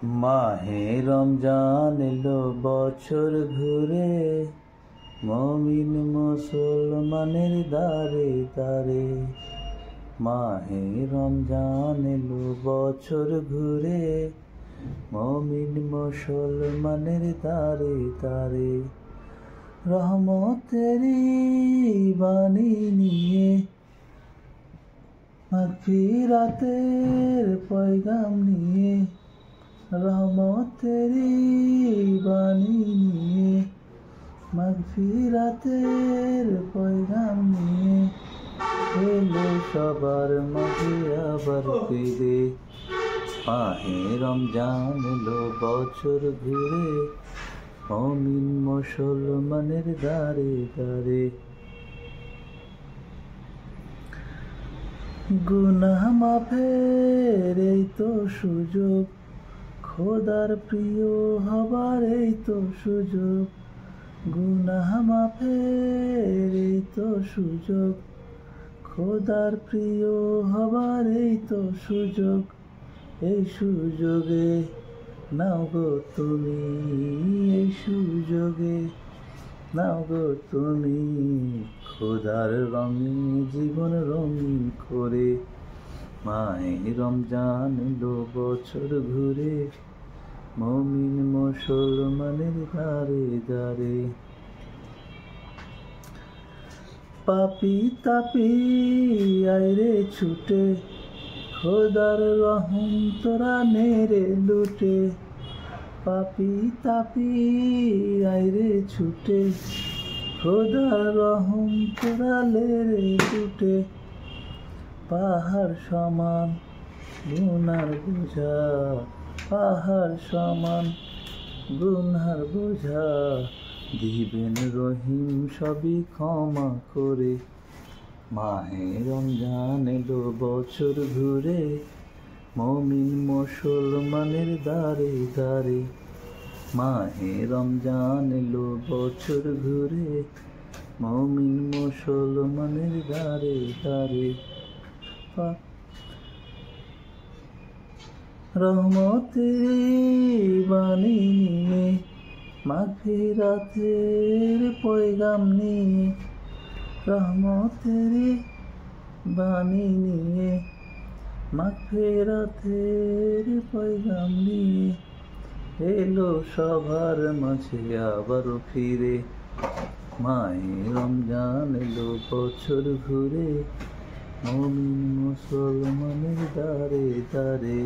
মাহে রমজান এলো বছর ঘুরে, মমিন মুসলমানের দারে দারে। মাহে রমজান এলো বছর ঘুরে, মমিন মুসলমানের দারে দারে। রহমতেরই বাণী নিয়ে, মাগফিরাতের পয়গাম নিয়ে, রহমতেরই বাণী নিয়ে, মাগফিরাতের পয়গাম নিয়ে এলো সবার মাঝে আবার ফিরে। মাহে রমজান এলো বছর ঘুরে, মমিন মুসলমানের দারে দারে। গুনাহ মাফের এই তো সুযোগ, খোদার প্রিয় হবার এই তো সুযোগ। গুনাহ মাফের এই তো সুযোগ, খোদার প্রিয় হবার এই তো সুযোগ। এই সুযোগে নাও গো তুমি, এই সুযোগে নাও গো তুমি, খোদার রঙে জীবন রঙিন করে। মাহে রমজান এলো বছর ঘুরে, মমিন মুসলমানের দারে দারে। পাপি তাপি আইরে ছুটে, খোদার রহম তোরা নেরে লুটে। পাপি তাপি আইরে ছুটে, খোদার রহম তোরা লেরে লুটে। পাহাড় সমান গুনার বোঝা, পাহাড় সমান গুনার বোঝা, দিবেন রহিম সবই ক্ষমা করে। মাহে রমজান এলো বছর ঘুরে, মমিন মুসলমানের দারে দারে। মাহে রমজান এলো বছর ঘুরে, মমিন মুসলমানের দারে দারে। রহমতের বাণী নিয়ে, মাগফিরাতের পয়গাম নিয়ে, রহমতের বাণী নিয়ে, মাগফিরাতের পয়গাম নিয়ে এলো সবার মাঝে আবারও ফিরে। মাহে রমজান এলো বছর ঘুরে, মমিন মুসলমানের দারে দারে।